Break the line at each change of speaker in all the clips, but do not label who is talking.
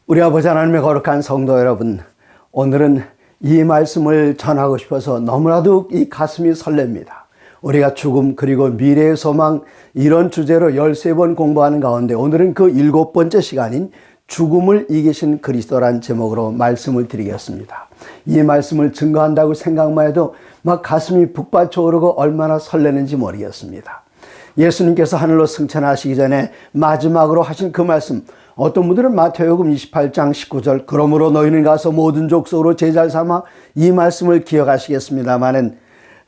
우리 아버지 하나님의 거룩한 성도 여러분, 오늘은 이 말씀을 전하고 싶어서 너무나도 이 가슴이 설렙니다. 우리가 죽음 그리고 미래의 소망, 이런 주제로 13번 공부하는 가운데 오늘은 그 7번째 시간인 죽음을 이기신 그리스도란 제목으로 말씀을 드리겠습니다. 이 말씀을 증거한다고 생각만 해도 막 가슴이 북받쳐 오르고 얼마나 설레는지 모르겠습니다. 예수님께서 하늘로 승천하시기 전에 마지막으로 하신 그 말씀, 어떤 분들은 마태복음 28장 19절 그러므로 너희는 가서 모든 족속으로 제자를 삼아, 이 말씀을 기억하시겠습니다마는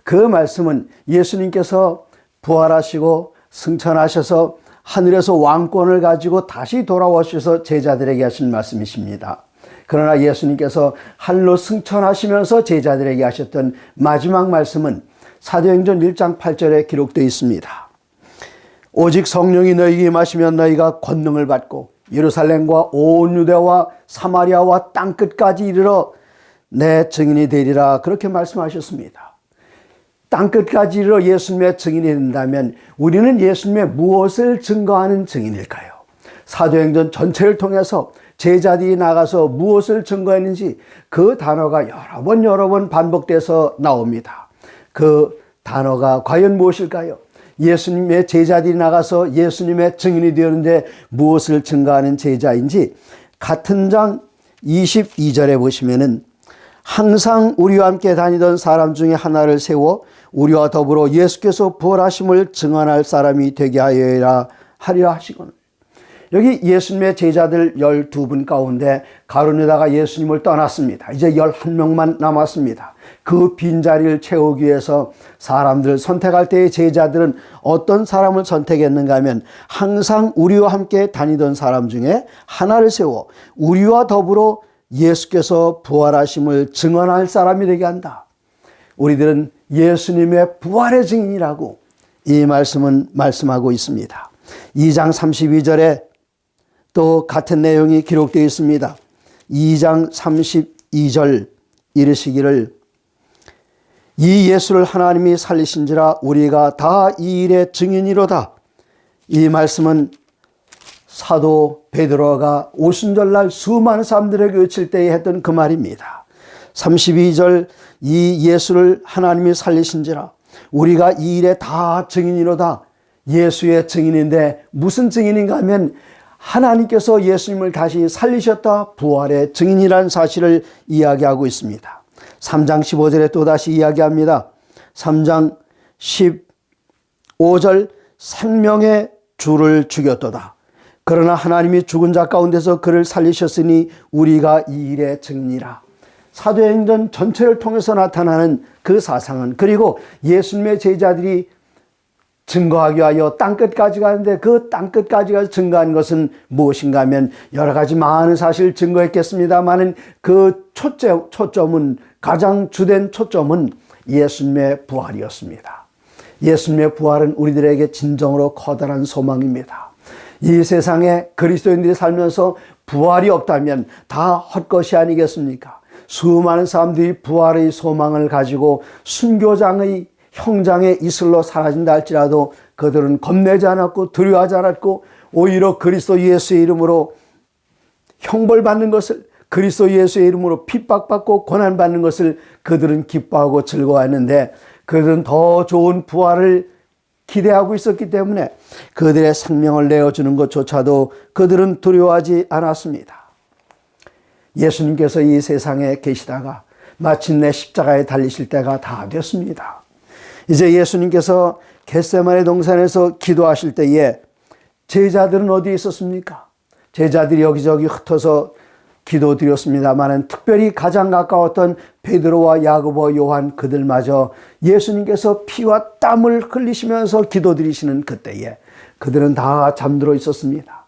그 말씀은 예수님께서 부활하시고 승천하셔서 하늘에서 왕권을 가지고 다시 돌아오셔서 제자들에게 하신 말씀이십니다. 그러나 예수님께서 하늘로 승천하시면서 제자들에게 하셨던 마지막 말씀은 사도행전 1장 8절에 기록되어 있습니다. 오직 성령이 너희에게 임하시면 너희가 권능을 받고 예루살렘과 온 유대와 사마리아와 땅끝까지 이르러 내 증인이 되리라, 그렇게 말씀하셨습니다. 땅끝까지 이르러 예수님의 증인이 된다면 우리는 예수님의 무엇을 증거하는 증인일까요? 사도행전 전체를 통해서 제자들이 나가서 무엇을 증거했는지 그 단어가 여러 번 반복돼서 나옵니다. 그 단어가 과연 무엇일까요? 예수님의 제자들이 나가서 예수님의 증인이 되었는데 무엇을 증거하는 제자인지 같은 장 22절에 보시면은 항상 우리와 함께 다니던 사람 중에 하나를 세워 우리와 더불어 예수께서 부활하심을 증언할 사람이 되게 하리라 하시거늘. 여기 예수님의 제자들 12분 가운데 가룟 유다가 예수님을 떠났습니다. 이제 11명만 남았습니다. 그 빈자리를 채우기 위해서 사람들을 선택할 때의 제자들은 어떤 사람을 선택했는가 하면 항상 우리와 함께 다니던 사람 중에 하나를 세워 우리와 더불어 예수께서 부활하심을 증언할 사람이 되게 한다. 우리들은 예수님의 부활의 증인이라고 이 말씀은 말씀하고 있습니다. 2장 32절에 또 같은 내용이 기록되어 있습니다. 2장 32절 이르시기를 이 예수를 하나님이 살리신지라 우리가 다 이 일의 증인이로다. 이 말씀은 사도 베드로가 오순절날 수많은 사람들에게 외칠 때에 했던 그 말입니다. 32절 이 예수를 하나님이 살리신지라 우리가 이 일에 다 증인이로다. 예수의 증인인데 무슨 증인인가 하면 하나님께서 예수님을 다시 살리셨다, 부활의 증인이라는 사실을 이야기하고 있습니다. 3장 15절에 또다시 이야기합니다. 3장 15절 생명의 주를 죽였도다. 그러나 하나님이 죽은 자 가운데서 그를 살리셨으니 우리가 이 일의 증인이라. 사도행전 전체를 통해서 나타나는 그 사상은, 그리고 예수님의 제자들이 증거하기 위하여 땅끝까지 가는데 그 땅끝까지 가서 증거한 것은 무엇인가 하면 여러 가지 많은 사실을 증거했겠습니다만은 그 초점은, 가장 주된 초점은 예수님의 부활이었습니다. 예수님의 부활은 우리들에게 진정으로 커다란 소망입니다. 이 세상에 그리스도인들이 살면서 부활이 없다면 다 헛것이 아니겠습니까? 수많은 사람들이 부활의 소망을 가지고 순교장의 형장의 이슬로 사라진다 할지라도 그들은 겁내지 않았고 두려워하지 않았고 오히려 그리스도 예수의 이름으로 형벌받는 것을, 그리스도 예수의 이름으로 핍박받고 고난받는 것을 그들은 기뻐하고 즐거워했는데 그들은 더 좋은 부활을 기대하고 있었기 때문에 그들의 생명을 내어주는 것조차도 그들은 두려워하지 않았습니다. 예수님께서 이 세상에 계시다가 마침내 십자가에 달리실 때가 다 됐습니다. 이제 예수님께서 겟세마네 동산에서 기도하실 때에 제자들은 어디에 있었습니까? 제자들이 여기저기 흩어서 기도드렸습니다만 특별히 가장 가까웠던 베드로와 야고보, 요한, 그들마저 예수님께서 피와 땀을 흘리시면서 기도드리시는 그때에 그들은 다 잠들어 있었습니다.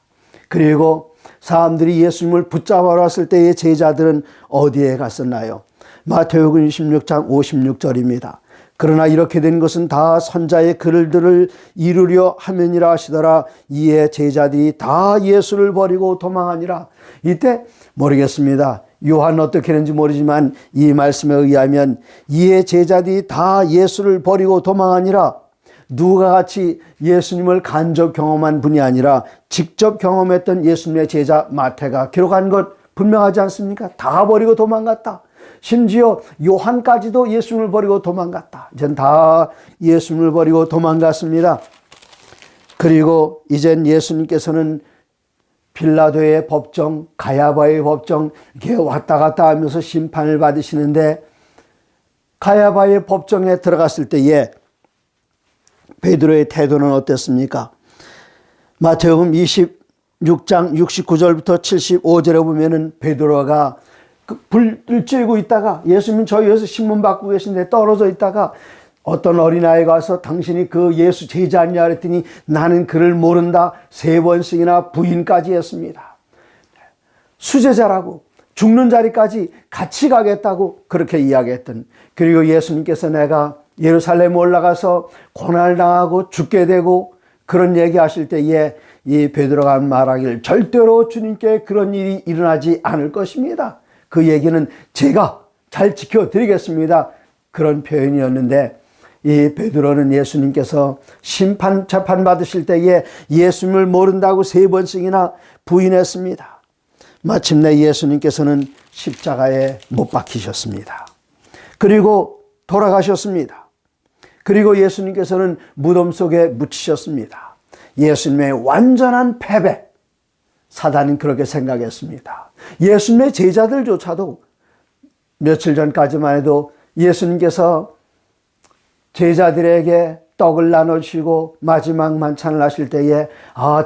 그리고 사람들이 예수님을 붙잡아 왔을 때의 제자들은 어디에 갔었나요? 마태복음 26장 56절입니다. 그러나 이렇게 된 것은 다 선자의 글들을 이루려 함이니라 하시더라. 이에 제자들이 다 예수를 버리고 도망하니라. 이때 모르겠습니다. 요한 어떻게 했는지 모르지만 이 말씀에 의하면 이에 제자들이 다 예수를 버리고 도망하니라. 누가 같이 예수님을 간접 경험한 분이 아니라 직접 경험했던 예수님의 제자 마태가 기록한 것 분명하지 않습니까? 다 버리고 도망갔다. 심지어 요한까지도 예수님을 버리고 도망갔다. 이젠 다 예수님을 버리고 도망갔습니다. 그리고 이젠 예수님께서는 빌라도의 법정, 가야바의 법정 이렇게 왔다 갔다 하면서 심판을 받으시는데, 가야바의 법정에 들어갔을 때에 베드로의 태도는 어땠습니까? 마태복음 26장 69절부터 75절에 보면은 베드로가 불을 쬐고 있다가, 예수님 저 위에서 신문 받고 계신데 떨어져 있다가 어떤 어린아이가 와서 당신이 그 예수 제자냐 그랬더니 나는 그를 모른다 3번씩이나 부인까지 했습니다. 수제자라고 죽는 자리까지 같이 가겠다고 그렇게 이야기했던, 그리고 예수님께서 내가 예루살렘에 올라가서 고난을 당하고 죽게 되고 그런 얘기하실 때에 이 베드로가 말하기를 절대로 주님께 그런 일이 일어나지 않을 것입니다. 그 얘기는 제가 잘 지켜드리겠습니다. 그런 표현이었는데, 이 베드로는 예수님께서 재판 받으실 때에 예수님을 모른다고 3번씩이나 부인했습니다. 마침내 예수님께서는 십자가에 못 박히셨습니다. 그리고 돌아가셨습니다. 그리고 예수님께서는 무덤 속에 묻히셨습니다. 예수님의 완전한 패배, 사단은 그렇게 생각했습니다. 예수님의 제자들조차도 며칠 전까지만 해도 예수님께서 제자들에게 떡을 나눠주시고 마지막 만찬을 하실 때에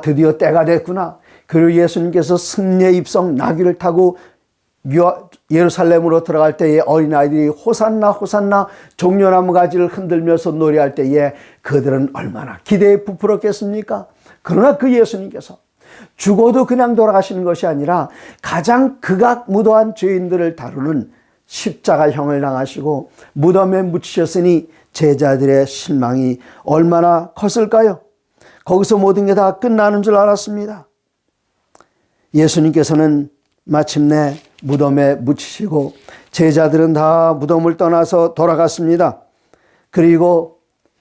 드디어 때가 됐구나. 그리고 예수님께서 승리의 입성 나귀를 타고 예루살렘으로 들어갈 때에 어린아이들이 호산나 호산나 종려나무 가지를 흔들면서 노래할 때에 그들은 얼마나 기대에 부풀었겠습니까? 그러나 그 예수님께서 죽어도 그냥 돌아가시는 것이 아니라 가장 극악무도한 죄인들을 다루는 십자가형을 당하시고 무덤에 묻히셨으니 제자들의 실망이 얼마나 컸을까요? 거기서 모든 게 다 끝나는 줄 알았습니다. 예수님께서는 마침내 무덤에 묻히시고 제자들은 다 무덤을 떠나서 돌아갔습니다. 그리고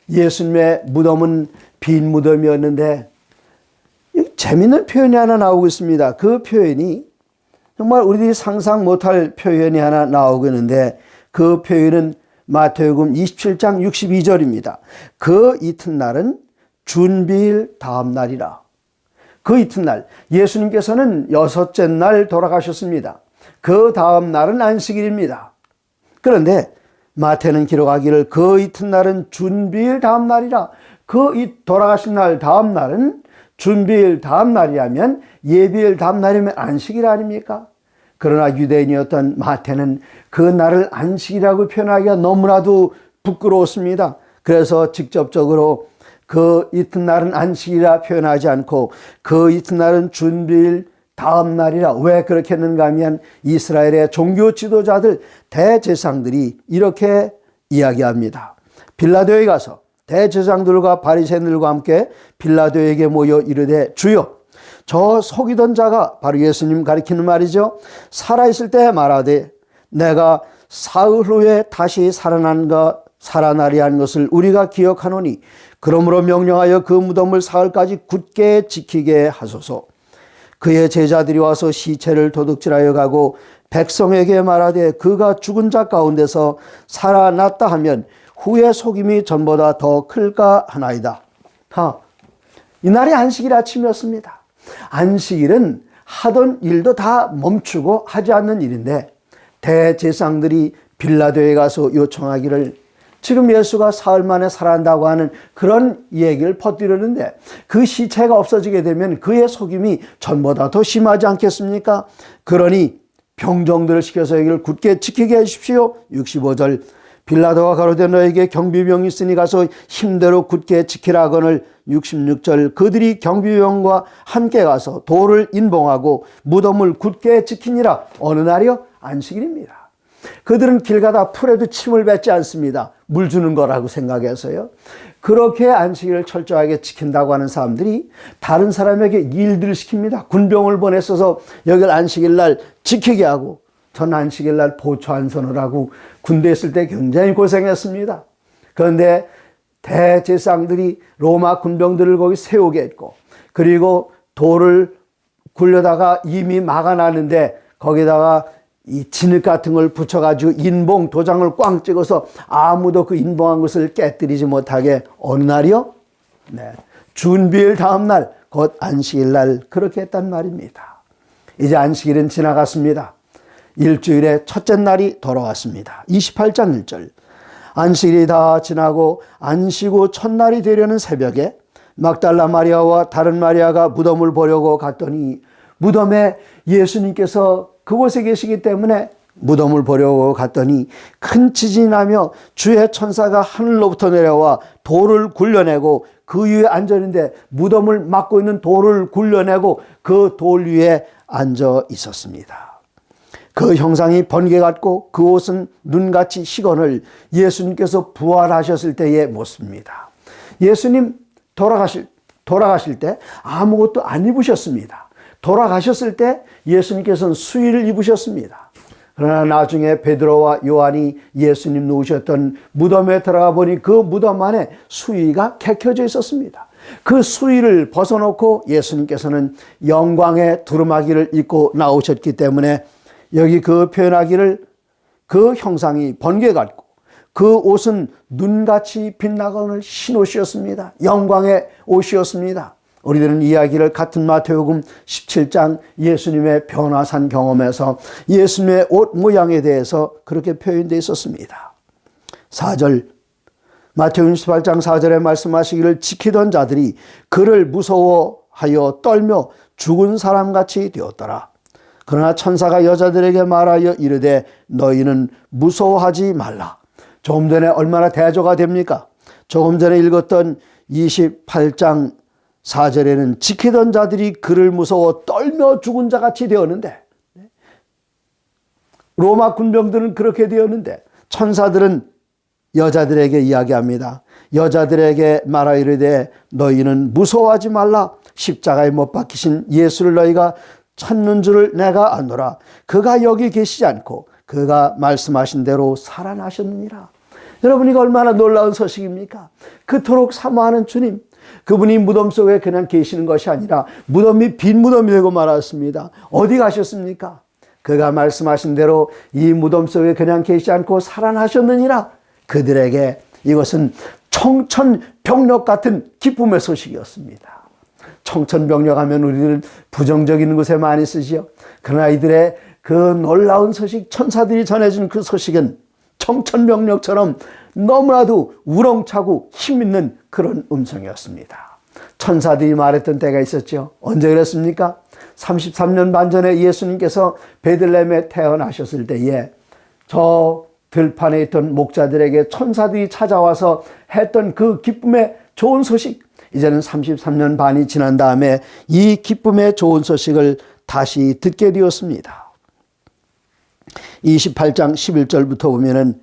예수님의 무덤은 빈 무덤이었는데 재미있는 표현이 하나 나오고 있습니다. 그 표현이 정말 우리들이 상상 못할 표현이 하나 나오고 있는데, 그 표현은 마태복음 27장 62절입니다. 그 이튿날은 준비일 다음 날이라. 그 이튿날, 예수님께서는 6째 날 돌아가셨습니다. 그 다음 날은 안식일입니다. 그런데 마태는 기록하기를 그 이튿날은 준비일 다음 날이라. 그 돌아가신 날 다음 날은 준비일 다음 날이라면 예비일 다음 날이면 안식일 아닙니까? 그러나 유대인이었던 마태는 그 날을 안식이라고 표현하기가 너무나도 부끄러웠습니다. 그래서 직접적으로 그 이튿날은 안식이라 표현하지 않고 그 이튿날은 준비일 다음 날이라. 왜 그렇게 했는가 하면 이스라엘의 종교 지도자들 대제사장들이 이렇게 이야기합니다. 빌라도에 가서 대제사장들과 바리새인들과 함께 빌라도에게 모여 이르되 주여, 저 속이던 자가, 바로 예수님 가리키는 말이죠, 살아있을 때 말하되 내가 사흘 후에 다시 살아나리 한 것을 우리가 기억하노니 그러므로 명령하여 그 무덤을 사흘까지 굳게 지키게 하소서. 그의 제자들이 와서 시체를 도둑질하여 가고 백성에게 말하되 그가 죽은 자 가운데서 살아났다 하면 후에 속임이 전보다 더 클까 하나이다. 이날이 안식일 아침이었습니다. 안식일은 하던 일도 다 멈추고 하지 않는 일인데, 대제사장들이 빌라도에 가서 요청하기를 지금 예수가 사흘 만에 살아난다고 하는 그런 얘기를 퍼뜨리는데, 그 시체가 없어지게 되면 그의 속임이 전보다 더 심하지 않겠습니까? 그러니 병정들을 시켜서 여기를 굳게 지키게 하십시오. 65절, 빌라도가 가로되 너에게 경비병이 있으니 가서 힘대로 굳게 지키라 하거늘. 66절, 그들이 경비병과 함께 가서 돌을 인봉하고 무덤을 굳게 지키니라. 어느 날이요? 안식일입니다. 그들은 길 가다 풀에도 침을 뱉지 않습니다. 물 주는 거라고 생각해서요. 그렇게 안식일을 철저하게 지킨다고 하는 사람들이 다른 사람에게 일들을 시킵니다. 군병을 보냈어서 여기를 안식일 날 지키게 하고, 전 안식일 날 보초 안선을 하고 군대에 있을 때 굉장히 고생했습니다. 그런데 대제사장들이 로마 군병들을 거기 세우게 했고, 그리고 돌을 굴려다가 이미 막아놨는데 거기다가 이 진흙 같은 걸 붙여가지고 인봉 도장을 꽝 찍어서 아무도 그 인봉한 것을 깨뜨리지 못하게 어느 날이요? 네. 준비일 다음 날, 곧 안식일 날 그렇게 했단 말입니다. 이제 안식일은 지나갔습니다. 일주일의 첫째 날이 돌아왔습니다. 28장 1절. 안식일이 다 지나고 안식 후 첫날이 되려는 새벽에 막달라 마리아와 다른 마리아가 무덤을 보려고 갔더니 무덤에 예수님께서 그곳에 계시기 때문에 무덤을 보려고 갔더니 큰 지진이 나며 주의 천사가 하늘로부터 내려와 돌을 굴려내고 그 위에 앉아 있는데, 무덤을 막고 있는 돌을 굴려내고 그 돌 위에 앉아 있었습니다. 그 형상이 번개 같고 그 옷은 눈같이 시건을 예수님께서 부활하셨을 때의 모습입니다. 예수님 돌아가실 때 아무것도 안 입으셨습니다. 돌아가셨을 때 예수님께서는 수의를 입으셨습니다. 그러나 나중에 베드로와 요한이 예수님 누우셨던 무덤에 들어가 보니 그 무덤 안에 수의가 개켜져 있었습니다. 그 수의를 벗어놓고 예수님께서는 영광의 두루마기를 입고 나오셨기 때문에 여기 그 표현하기를 그 형상이 번개 같고 그 옷은 눈같이 빛나거늘 흰 옷이었습니다. 영광의 옷이었습니다. 우리들은 이야기를 같은 마태복음 17장 예수님의 변화산 경험에서 예수님의 옷 모양에 대해서 그렇게 표현되어 있었습니다. 4절, 마태복음 18장 4절에 말씀하시기를 지키던 자들이 그를 무서워하여 떨며 죽은 사람같이 되었더라. 그러나 천사가 여자들에게 말하여 이르되 너희는 무서워하지 말라. 조금 전에 얼마나 대조가 됩니까? 조금 전에 읽었던 28장 4절에는 지키던 자들이 그를 무서워 떨며 죽은 자같이 되었는데, 로마 군병들은 그렇게 되었는데 천사들은 여자들에게 이야기합니다. 여자들에게 말하여 이르되 너희는 무서워하지 말라. 십자가에 못 박히신 예수를 너희가 찾는 줄을 내가 아노라. 그가 여기 계시지 않고 그가 말씀하신 대로 살아나셨느니라. 여러분, 이거 얼마나 놀라운 소식입니까? 그토록 사모하는 주님, 그분이 무덤 속에 그냥 계시는 것이 아니라 무덤이 빈 무덤이 되고 말았습니다. 어디 가셨습니까? 그가 말씀하신 대로 이 무덤 속에 그냥 계시지 않고 살아나셨느니라. 그들에게 이것은 청천벽력 같은 기쁨의 소식이었습니다. 청천벽력 하면 우리는 부정적인 것에 많이 쓰지요. 그러나 이들의 그 놀라운 소식, 천사들이 전해준 그 소식은 청천벽력처럼 너무나도 우렁차고 힘있는 그런 음성이었습니다. 천사들이 말했던 때가 있었죠. 언제 그랬습니까? 33년 반 전에 예수님께서 베들레헴에 태어나셨을 때에 저 들판에 있던 목자들에게 천사들이 찾아와서 했던 그 기쁨의 좋은 소식, 이제는 33년 반이 지난 다음에 이 기쁨의 좋은 소식을 다시 듣게 되었습니다. 28장 11절부터 보면은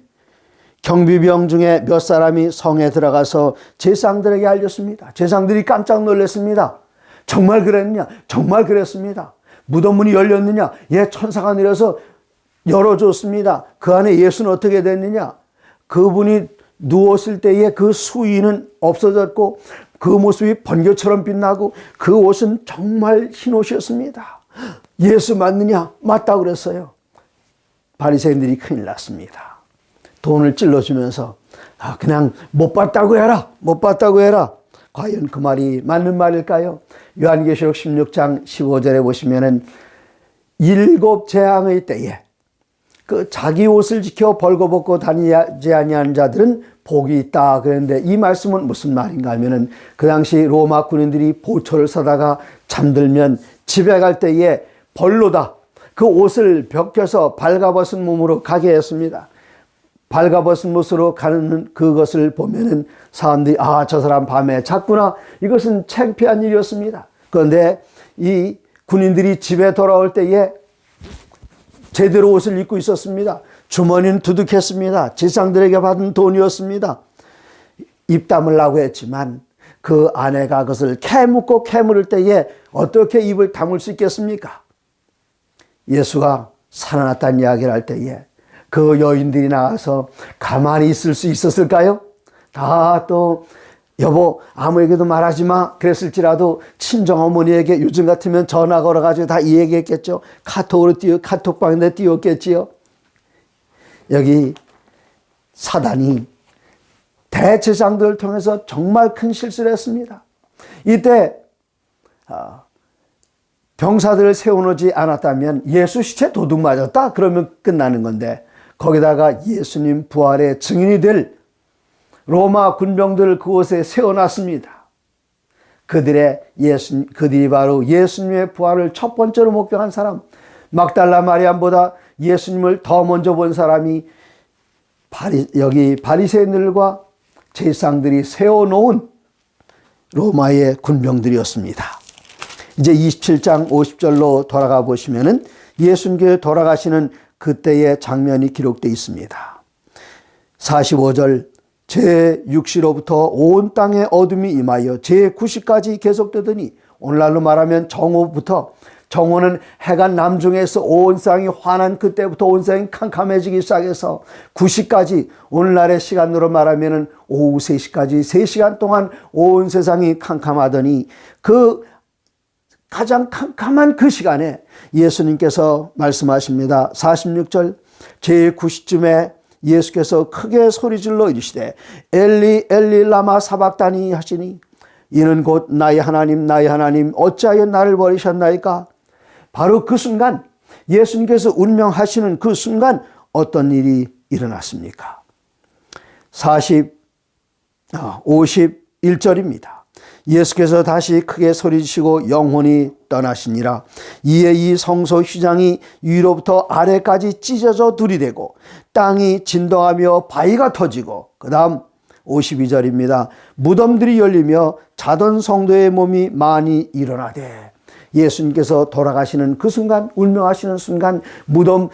경비병 중에 몇 사람이 성에 들어가서 제사장들에게 알렸습니다. 제사장들이 깜짝 놀랐습니다. 정말 그랬느냐? 정말 그랬습니다. 무덤 문이 열렸느냐? 예, 천사가 내려서 열어줬습니다. 그 안에 예수는 어떻게 됐느냐? 그분이 누웠을 때에 그 수위는 없어졌고 그 모습이 번개처럼 빛나고 그 옷은 정말 흰 옷이었습니다. 예수 맞느냐? 맞다고 그랬어요. 바리새인들이 큰일 났습니다. 돈을 찔러주면서 그냥 못 봤다고 해라. 못 봤다고 해라. 과연 그 말이 맞는 말일까요? 요한계시록 16장 15절에 보시면은 7 재앙의 때에 그 자기 옷을 지켜 벌거벗고 다니지 아니하는 자들은 복이 있다 그랬는데, 이 말씀은 무슨 말인가 하면은 그 당시 로마 군인들이 보초를 서다가 잠들면 집에 갈 때에 벌로다 그 옷을 벗겨서 발가벗은 몸으로 가게 했습니다. 발가벗은 모습으로 가는 그것을 보면은 사람들이 저 사람 밤에 잤구나, 이것은 창피한 일이었습니다. 그런데 이 군인들이 집에 돌아올 때에 제대로 옷을 입고 있었습니다. 주머니는 두둑했습니다. 제사장들에게 받은 돈이었습니다. 입 다물라고 했지만 그 아내가 그것을 캐묻고 캐물을 때에 어떻게 입을 다물 수 있겠습니까? 예수가 살아났다는 이야기를 할 때에 그 여인들이 나와서 가만히 있을 수 있었을까요? 다 또 여보 아무에게도 말하지 마 그랬을지라도 친정어머니에게 요즘 같으면 전화 걸어가지고 다 이 얘기했겠죠. 카톡방에 띄웠겠지요. 여기 사단이 대제사장들을 통해서 정말 큰 실수를 했습니다. 이때 병사들을 세워놓지 않았다면 예수 시체 도둑 맞았다 그러면 끝나는 건데, 거기다가 예수님 부활의 증인이 될 로마 군병들을 그곳에 세워놨습니다. 그들이 바로 예수님의 부활을 첫 번째로 목격한 사람, 막달라 마리암보다 예수님을 더 먼저 본 사람이 여기 바리새인들과 제사장들이 세워놓은 로마의 군병들이었습니다. 이제 27장 50절로 돌아가 보시면은 예수님께 돌아가시는 그때의 장면이 기록되어 있습니다. 45절, 제6시로부터 온 땅에 어둠이 임하여 제9시까지 계속되더니, 오늘날로 말하면 정오부터, 정오는 해가 남중에서 온 세상이 환한 그때부터 온 세상이 캄캄해지기 시작해서 9시까지, 오늘날의 시간으로 말하면 오후 3시까지 3시간 동안 온 세상이 캄캄하더니, 그 가장 캄캄한 그 시간에 예수님께서 말씀하십니다. 46절, 제9시쯤에 예수께서 크게 소리질러 이르시되 엘리 엘리 라마 사박다니 하시니, 이는 곧 나의 하나님 나의 하나님 어찌하여 나를 버리셨나이까. 바로 그 순간, 예수님께서 운명하시는 그 순간 어떤 일이 일어났습니까? 51절입니다. 예수께서 다시 크게 소리치시고 영혼이 떠나시니라. 이에 이 성소 휘장이 위로부터 아래까지 찢어져 둘이되고 땅이 진동하며 바위가 터지고, 그 다음 52절입니다. 무덤들이 열리며 자던 성도의 몸이 많이 일어나되, 예수님께서 돌아가시는 그 순간, 운명하시는 순간 무덤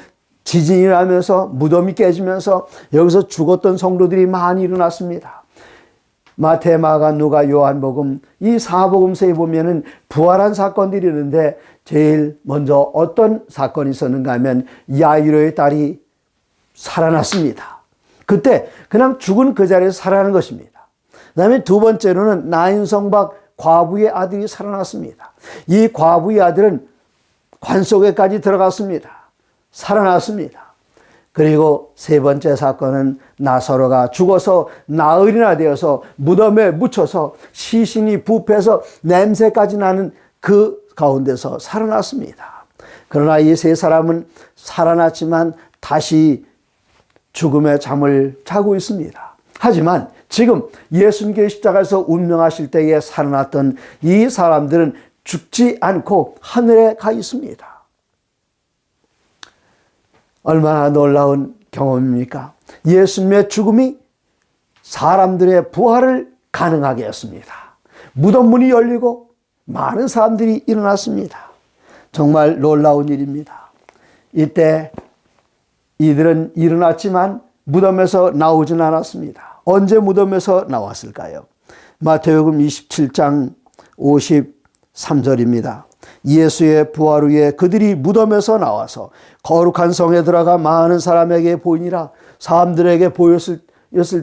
지진이 나면서 무덤이 깨지면서 여기서 죽었던 성도들이 많이 일어났습니다. 마태, 마가, 누가, 요한복음, 이 사복음서에 보면은 부활한 사건들이 있는데, 제일 먼저 어떤 사건이 있었는가 하면 야이로의 딸이 살아났습니다. 그때 그냥 죽은 그 자리에서 살아나는 것입니다. 그 다음에 두 번째로는 나인성박 과부의 아들이 살아났습니다. 이 과부의 아들은 관 속에까지 들어갔습니다. 살아났습니다. 그리고 세 번째 사건은 나사로가 죽어서 나흘이나 되어서 무덤에 묻혀서 시신이 부패해서 냄새까지 나는 그 가운데서 살아났습니다. 그러나 이 세 사람은 살아났지만 다시 죽음의 잠을 자고 있습니다. 하지만 지금 예수님께 십자가에서 운명하실 때에 살아났던 이 사람들은 죽지 않고 하늘에 가 있습니다. 얼마나 놀라운 경험입니까? 예수님의 죽음이 사람들의 부활을 가능하게 했습니다. 무덤 문이 열리고 많은 사람들이 일어났습니다. 정말 놀라운 일입니다. 이때 이들은 일어났지만 무덤에서 나오진 않았습니다. 언제 무덤에서 나왔을까요? 마태복음 27장 53절입니다. 예수의 부활 후에 그들이 무덤에서 나와서 거룩한 성에 들어가 많은 사람에게 보이니라. 사람들에게 보였을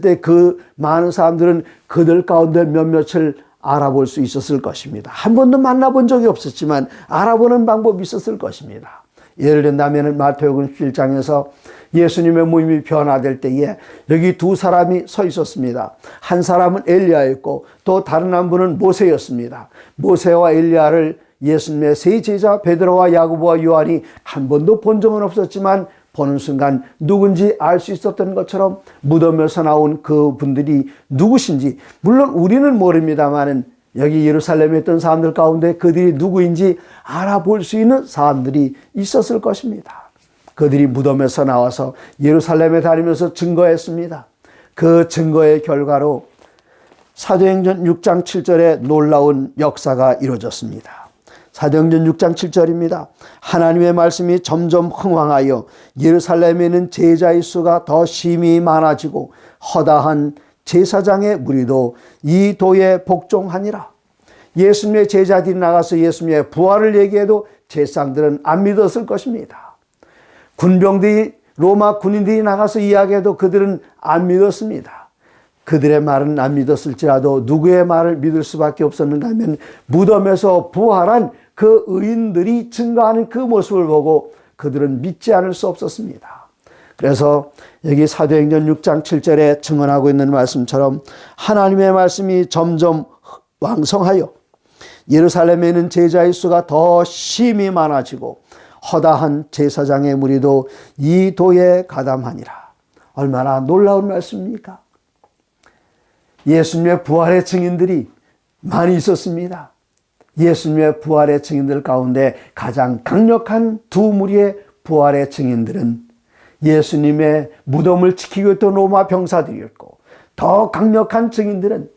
때 그 많은 사람들은 그들 가운데 몇몇을 알아볼 수 있었을 것입니다. 한 번도 만나본 적이 없었지만 알아보는 방법이 있었을 것입니다. 예를 든다면 마태복음 7장에서 예수님의 몸이 변화될 때에 여기 두 사람이 서 있었습니다. 한 사람은 엘리야였고 또 다른 한 분은 모세였습니다. 모세와 엘리야를 예수님의 세 제자 베드로와 야고보와 요한이 한 번도 본 적은 없었지만 보는 순간 누군지 알 수 있었던 것처럼 무덤에서 나온 그 분들이 누구신지, 물론 우리는 모릅니다만 여기 예루살렘에 있던 사람들 가운데 그들이 누구인지 알아볼 수 있는 사람들이 있었을 것입니다. 그들이 무덤에서 나와서 예루살렘에 다니면서 증거했습니다. 그 증거의 결과로 사도행전 6장 7절에 놀라운 역사가 이루어졌습니다. 사도행전 6장 7절입니다. 하나님의 말씀이 점점 흥왕하여 예루살렘에 있는 제자의 수가 더 심히 많아지고 허다한 제사장의 무리도 이 도에 복종하니라. 예수님의 제자들이 나가서 예수님의 부활을 얘기해도 제사장들은 안 믿었을 것입니다. 군병들이, 로마 군인들이 나가서 이야기해도 그들은 안 믿었습니다. 그들의 말은 안 믿었을지라도 누구의 말을 믿을 수밖에 없었는가 하면 무덤에서 부활한 그 의인들이 증거하는 그 모습을 보고 그들은 믿지 않을 수 없었습니다. 그래서 여기 사도행전 6장 7절에 증언하고 있는 말씀처럼 하나님의 말씀이 점점 왕성하여 예루살렘에 있는 제자의 수가 더 심히 많아지고 허다한 제사장의 무리도 이 도에 가담하니라. 얼마나 놀라운 말씀입니까? 예수님의 부활의 증인들이 많이 있었습니다. 예수님의 부활의 증인들 가운데 가장 강력한 두 무리의 부활의 증인들은 예수님의 무덤을 지키고 있던 로마 병사들이었고, 더 강력한 증인들은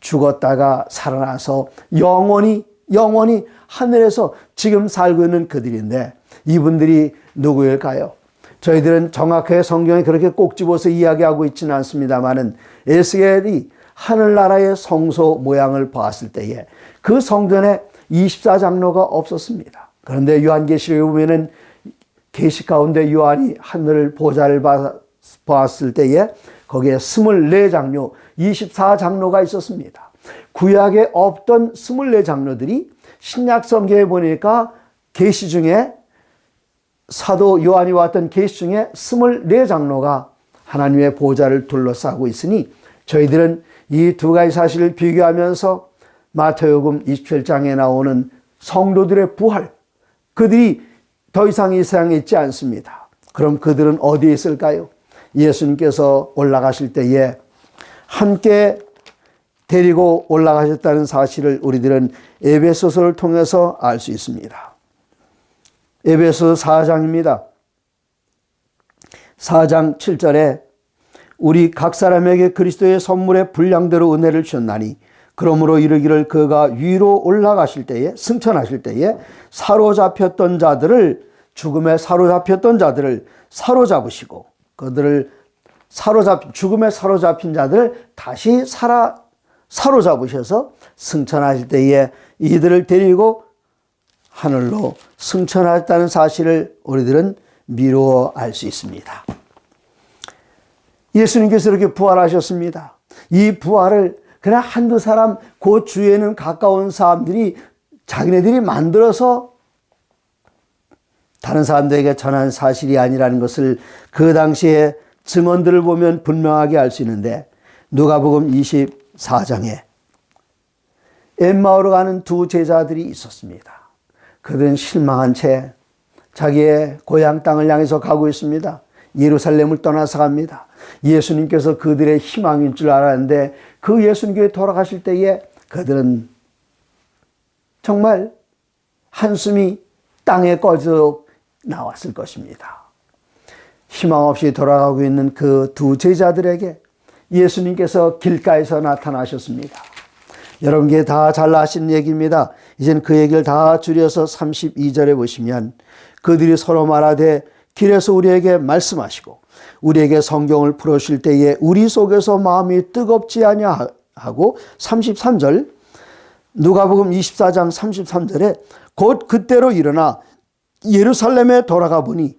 죽었다가 살아나서 영원히 하늘에서 지금 살고 있는 그들인데, 이분들이 누구일까요? 저희들은 정확하게 성경에 그렇게 꼭 집어서 이야기하고 있지는 않습니다만은 에스겔이 하늘나라의 성소 모양을 봤을 때에 그 성전에 24장로가 없었습니다. 그런데 요한계시록에 보면은 계시 가운데 요한이 하늘 보좌를 봤을 때에 거기에 24장로, 24장로가 있었습니다. 구약에 없던 24장로들이 신약 성경에 보니까 계시 중에 사도 요한이 왔던 계시 중에 24장로가 하나님의 보좌를 둘러싸고 있으니 저희들은 이 두 가지 사실을 비교하면서 마태복음 27장에 나오는 성도들의 부활, 그들이 더 이상 이 세상에 있지 않습니다. 그럼 그들은 어디에 있을까요? 예수님께서 올라가실 때에 함께 데리고 올라가셨다는 사실을 우리들은 에베소서를 통해서 알 수 있습니다. 에베소 4장입니다. 4장 7절에 우리 각 사람에게 그리스도의 선물의 분량대로 은혜를 주셨나니 그러므로 이르기를 그가 위로 올라가실 때에, 승천하실 때에 사로잡혔던 자들을, 죽음에 사로잡혔던 자들을 사로잡으시고 그들을 죽음에 사로잡힌 자들을 다시 사로잡으셔서 승천하실 때에 이들을 데리고 하늘로 승천하셨다는 사실을 우리들은 미루어 알 수 있습니다. 예수님께서 이렇게 부활하셨습니다. 이 부활을 그냥 한두 사람, 그 주위에는 가까운 사람들이 자기네들이 만들어서 다른 사람들에게 전한 사실이 아니라는 것을 그 당시에 증언들을 보면 분명하게 알 수 있는데, 누가복음 24장에 엠마오로 가는 두 제자들이 있었습니다. 그들은 실망한 채 자기의 고향 땅을 향해서 가고 있습니다. 예루살렘을 떠나서 갑니다. 예수님께서 그들의 희망인 줄 알았는데 그 예수님께 돌아가실 때에 그들은 정말 한숨이 땅에 꺼져 나왔을 것입니다. 희망 없이 돌아가고 있는 그 두 제자들에게 예수님께서 길가에서 나타나셨습니다. 여러분께 다 잘 아시는 얘기입니다. 이제는 그 얘기를 다 줄여서 32절에 보시면 그들이 서로 말하되 길에서 우리에게 말씀하시고 우리에게 성경을 풀어주실 때에 우리 속에서 마음이 뜨겁지 아니하고 33절, 누가복음 24장 33절에 곧 그때로 일어나 예루살렘에 돌아가 보니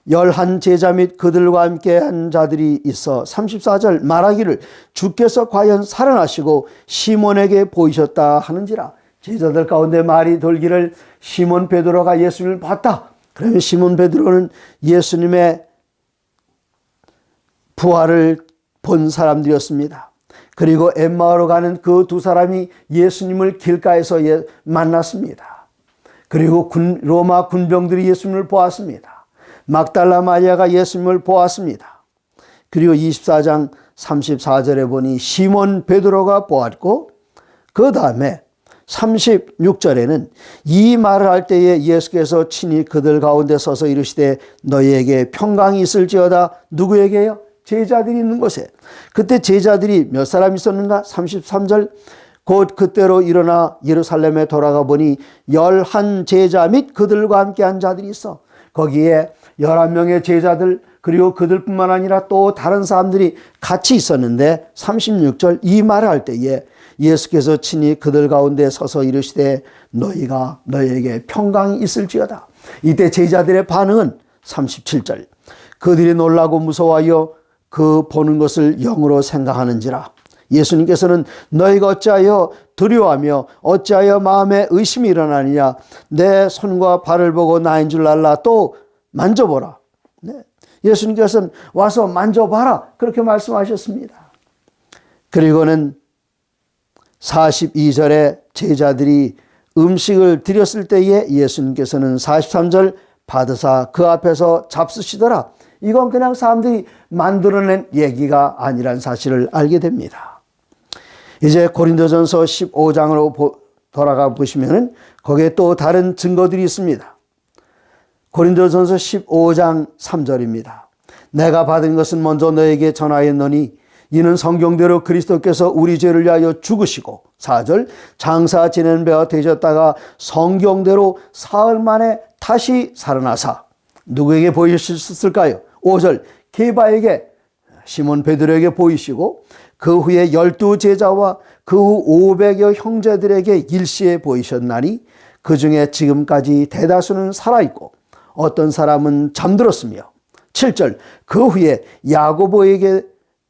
11 제자 및 그들과 함께 한 자들이 있어 34절 말하기를 주께서 과연 살아나시고 시몬에게 보이셨다 하는지라. 제자들 가운데 말이 돌기를 시몬 베드로가 예수님을 봤다. 그러면 시몬 베드로는 예수님의 부활을 본 사람들이었습니다. 그리고 엠마오로 가는 그 두 사람이 예수님을 길가에서 만났습니다. 그리고 로마 군병들이 예수님을 보았습니다. 막달라 마리아가 예수님을 보았습니다. 그리고 24장 34절에 보니 시몬 베드로가 보았고, 그 다음에 36절에는 이 말을 할 때에 예수께서 친히 그들 가운데 서서 이르시되 너희에게 평강이 있을지어다. 누구에게요? 제자들이 있는 곳에. 그때 제자들이 몇 사람 있었는가? 33절 곧 그때로 일어나 예루살렘에 돌아가 보니 11 제자 및 그들과 함께 한 자들이 있어. 거기에 11명의 제자들, 그리고 그들뿐만 아니라 또 다른 사람들이 같이 있었는데 36절 이 말을 할 때에 예수께서 친히 그들 가운데 서서 이르시되 너희에게 평강이 있을지어다. 이때 제자들의 반응은 37절 그들이 놀라고 무서워하여 그 보는 것을 영으로 생각하는지라. 예수님께서는 너희가 어찌하여 두려워하며 어찌하여 마음에 의심이 일어나느냐. 내 손과 발을 보고 나인 줄 알라. 또 만져보라. 네. 예수님께서는 와서 만져봐라. 그렇게 말씀하셨습니다. 그리고는 42절에 제자들이 음식을 드렸을 때에 예수님께서는 43절 받으사 그 앞에서 잡수시더라. 이건 그냥 사람들이 만들어낸 얘기가 아니란 사실을 알게 됩니다. 이제 고린도전서 15장으로 돌아가 보시면 거기에 또 다른 증거들이 있습니다. 고린도전서 15장 3절입니다. 내가 받은 것은 먼저 너에게 전하였노니 이는 성경대로 그리스도께서 우리 죄를 위하여 죽으시고 4절 장사 지낸 배가 되셨다가 성경대로 사흘 만에 다시 살아나사 누구에게 보이셨을까요? 5절 게바에게 시몬 베드로에게 보이시고 그 후에 12 제자와 그 후 500여 형제들에게 일시에 보이셨나니 그 중에 지금까지 대다수는 살아있고 어떤 사람은 잠들었으며 7절 그 후에 야고보에게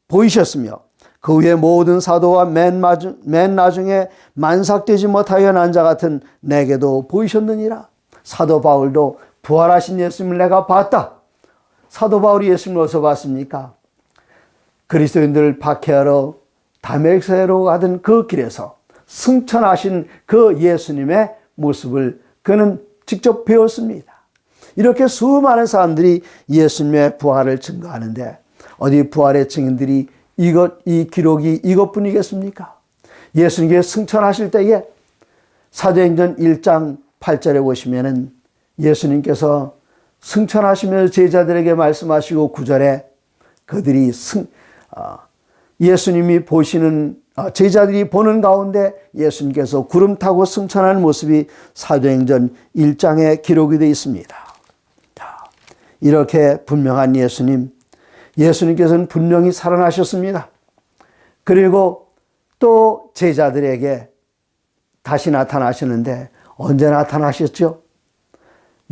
보이셨으며 그 후에 모든 사도와 맨 나중에 만삭되지 못하여 난 자 같은 내게도 보이셨느니라. 사도 바울도 부활하신 예수님을 내가 봤다. 사도 바울이 예수님을 어디서 봤습니까? 그리스도인들을 박해하러 다메섹으로 가던 그 길에서 승천하신 그 예수님의 모습을 그는 직접 배웠습니다. 이렇게 수많은 사람들이 예수님의 부활을 증거하는데 어디 부활의 증인들이 이 기록이 이것뿐이겠습니까? 예수님께 승천하실 때에 사도행전 1장 8절에 보시면은 예수님께서 승천하시면서 제자들에게 말씀하시고 9절에 그들이 예수님이 보시는 제자들이 보는 가운데 예수님께서 구름 타고 승천하는 모습이 사도행전 1장에 기록이 되어 있습니다. 이렇게 분명한 예수님께서는 분명히 살아나셨습니다. 그리고 또 제자들에게 다시 나타나시는데 언제 나타나셨죠?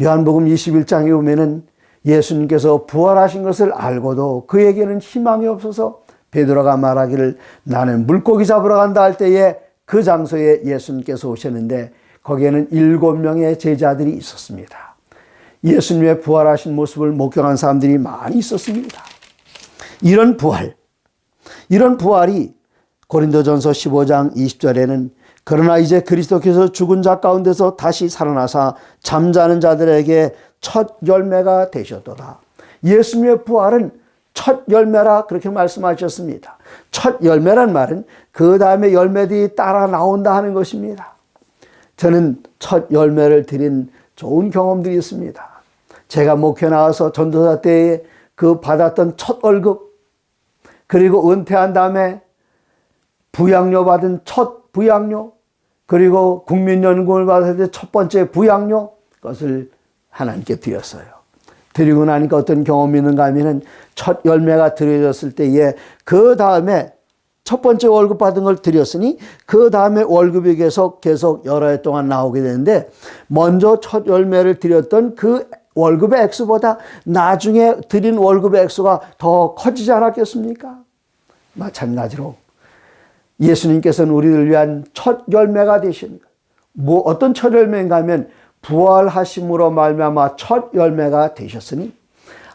요한복음 21장에 보면은 예수님께서 부활하신 것을 알고도 그에게는 희망이 없어서 베드로가 말하기를 나는 물고기 잡으러 간다 할 때에 그 장소에 예수님께서 오셨는데 거기에는 7명의 제자들이 있었습니다. 예수님의 부활하신 모습을 목격한 사람들이 많이 있었습니다. 이런 부활이 고린도전서 15장 20절에는 그러나 이제 그리스도께서 죽은 자 가운데서 다시 살아나사 잠자는 자들에게 첫 열매가 되셨도다. 예수님의 부활은 첫 열매라 그렇게 말씀하셨습니다. 첫 열매란 말은 그 다음에 열매들이 따라 나온다 하는 것입니다. 저는 첫 열매를 드린 좋은 경험들이 있습니다. 제가 목회 나와서 전도사 때에 그 받았던 첫 월급, 그리고 은퇴한 다음에 부양료 받은 첫 부양료, 그리고 국민연금을 받을 때 첫 번째 부양료, 그것을 하나님께 드렸어요. 드리고 나니까 어떤 경험이 있는가 하면은 첫 열매가 드려졌을 때에 그 다음에 첫 번째 월급 받은 걸 드렸으니 그 다음에 월급이 계속 여러 해 동안 나오게 되는데 먼저 첫 열매를 드렸던 그 월급의 액수보다 나중에 드린 월급의 액수가 더 커지지 않았겠습니까? 마찬가지로 예수님께서는 우리를 위한 첫 열매가 되신 것. 어떤 첫 열매인가 하면 부활하심으로 말미암아 첫 열매가 되셨으니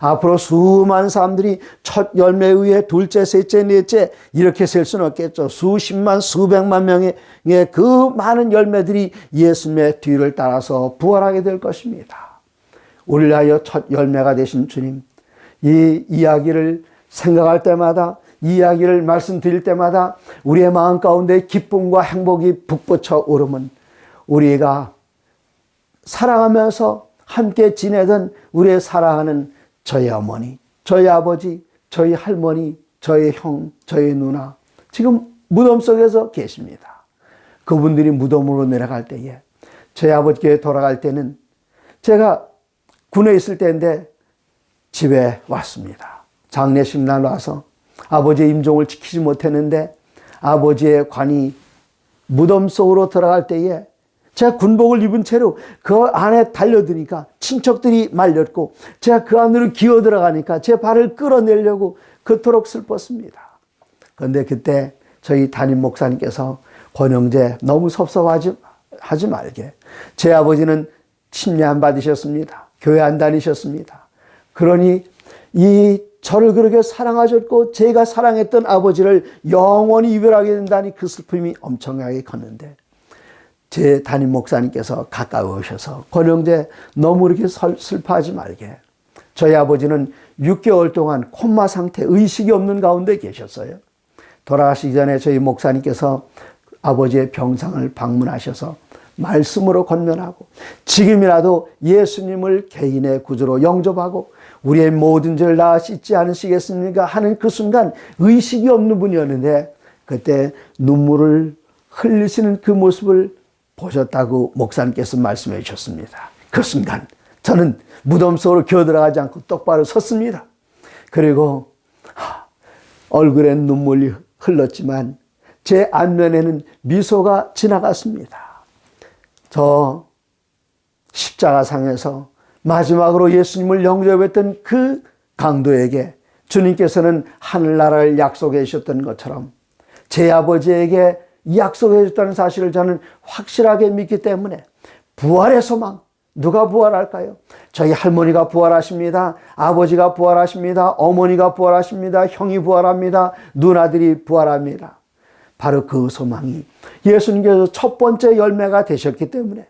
앞으로 수많은 사람들이 첫 열매 위에 둘째, 셋째, 넷째 이렇게 셀 수는 없겠죠. 수십만, 수백만 명의 그 많은 열매들이 예수님의 뒤를 따라서 부활하게 될 것입니다. 우리를 위하여 첫 열매가 되신 주님, 이 이야기를 생각할 때마다, 이 이야기를 말씀드릴 때마다 우리의 마음 가운데 기쁨과 행복이 북받쳐 오르면 우리가 사랑하면서 함께 지내던 우리의 사랑하는 저희 어머니, 저희 아버지, 저희 할머니, 저희 형, 저희 누나 지금 무덤 속에서 계십니다. 그분들이 무덤으로 내려갈 때에 저희 아버지께 돌아갈 때는 제가 군에 있을 때인데 집에 왔습니다. 장례식 날 와서 아버지의 임종을 지키지 못했는데 아버지의 관이 무덤 속으로 들어갈 때에 제가 군복을 입은 채로 그 안에 달려드니까 친척들이 말렸고 제가 그 안으로 기어 들어가니까 제 발을 끌어내려고 그토록 슬펐습니다. 그런데 그때 저희 담임 목사님께서 권영재 너무 섭섭하지 말게. 제 아버지는 침례 안 받으셨습니다. 교회 안 다니셨습니다. 그러니 이 저를 그렇게 사랑하셨고 제가 사랑했던 아버지를 영원히 이별하게 된다니 그 슬픔이 엄청나게 컸는데 제 담임 목사님께서 가까이 오셔서 권영재 너무 이렇게 슬퍼하지 말게. 저희 아버지는 6개월 동안 콤마 상태, 의식이 없는 가운데 계셨어요. 돌아가시기 전에 저희 목사님께서 아버지의 병상을 방문하셔서 말씀으로 권면하고 지금이라도 예수님을 개인의 구주로 영접하고 우리의 모든 죄를 다 씻지 않으시겠습니까? 하는 그 순간 의식이 없는 분이었는데 그때 눈물을 흘리시는 그 모습을 보셨다고 목사님께서 말씀해 주셨습니다. 그 순간 저는 무덤 속으로 기어들어가지 않고 똑바로 섰습니다. 그리고 얼굴엔 눈물이 흘렀지만 제 안면에는 미소가 지나갔습니다. 저 십자가상에서 마지막으로 예수님을 영접했던 그 강도에게 주님께서는 하늘나라를 약속해 주셨던 것처럼 제 아버지에게 약속해 줬다는 사실을 저는 확실하게 믿기 때문에 부활의 소망, 누가 부활할까요? 저희 할머니가 부활하십니다. 아버지가 부활하십니다. 어머니가 부활하십니다. 형이 부활합니다. 누나들이 부활합니다. 바로 그 소망이 예수님께서 첫 번째 열매가 되셨기 때문에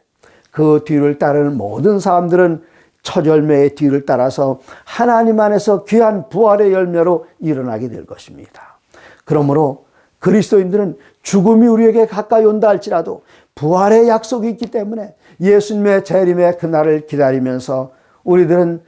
그 뒤를 따르는 모든 사람들은 첫 열매의 뒤를 따라서 하나님 안에서 귀한 부활의 열매로 일어나게 될 것입니다. 그러므로 그리스도인들은 죽음이 우리에게 가까이 온다 할지라도 부활의 약속이 있기 때문에 예수님의 재림의 그날을 기다리면서 우리들은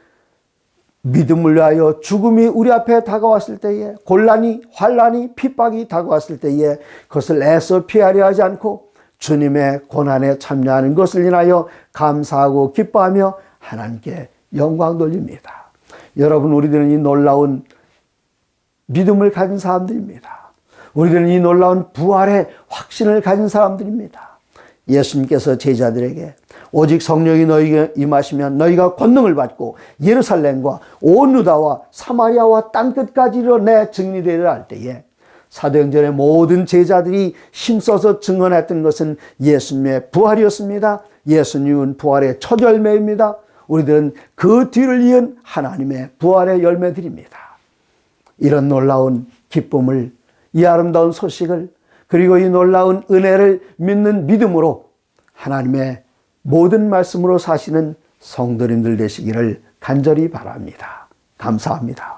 믿음을 위하여 죽음이 우리 앞에 다가왔을 때에 곤란이, 환란이, 핍박이 다가왔을 때에 그것을 애써 피하려 하지 않고 주님의 고난에 참여하는 것을 인하여 감사하고 기뻐하며 하나님께 영광 돌립니다. 여러분, 우리들은 이 놀라운 믿음을 가진 사람들입니다. 우리들은 이 놀라운 부활의 확신을 가진 사람들입니다. 예수님께서 제자들에게 오직 성령이 너희에게 임하시면 너희가 권능을 받고 예루살렘과 온 유다와 사마리아와 땅끝까지 이르러 내 증인이 되리라 할 때에 사도행전의 모든 제자들이 힘써서 증언했던 것은 예수님의 부활이었습니다. 예수님은 부활의 첫 열매입니다. 우리들은 그 뒤를 이은 하나님의 부활의 열매들입니다. 이런 놀라운 기쁨을, 이 아름다운 소식을, 그리고 이 놀라운 은혜를 믿는 믿음으로 하나님의 모든 말씀으로 사시는 성도님들 되시기를 간절히 바랍니다. 감사합니다.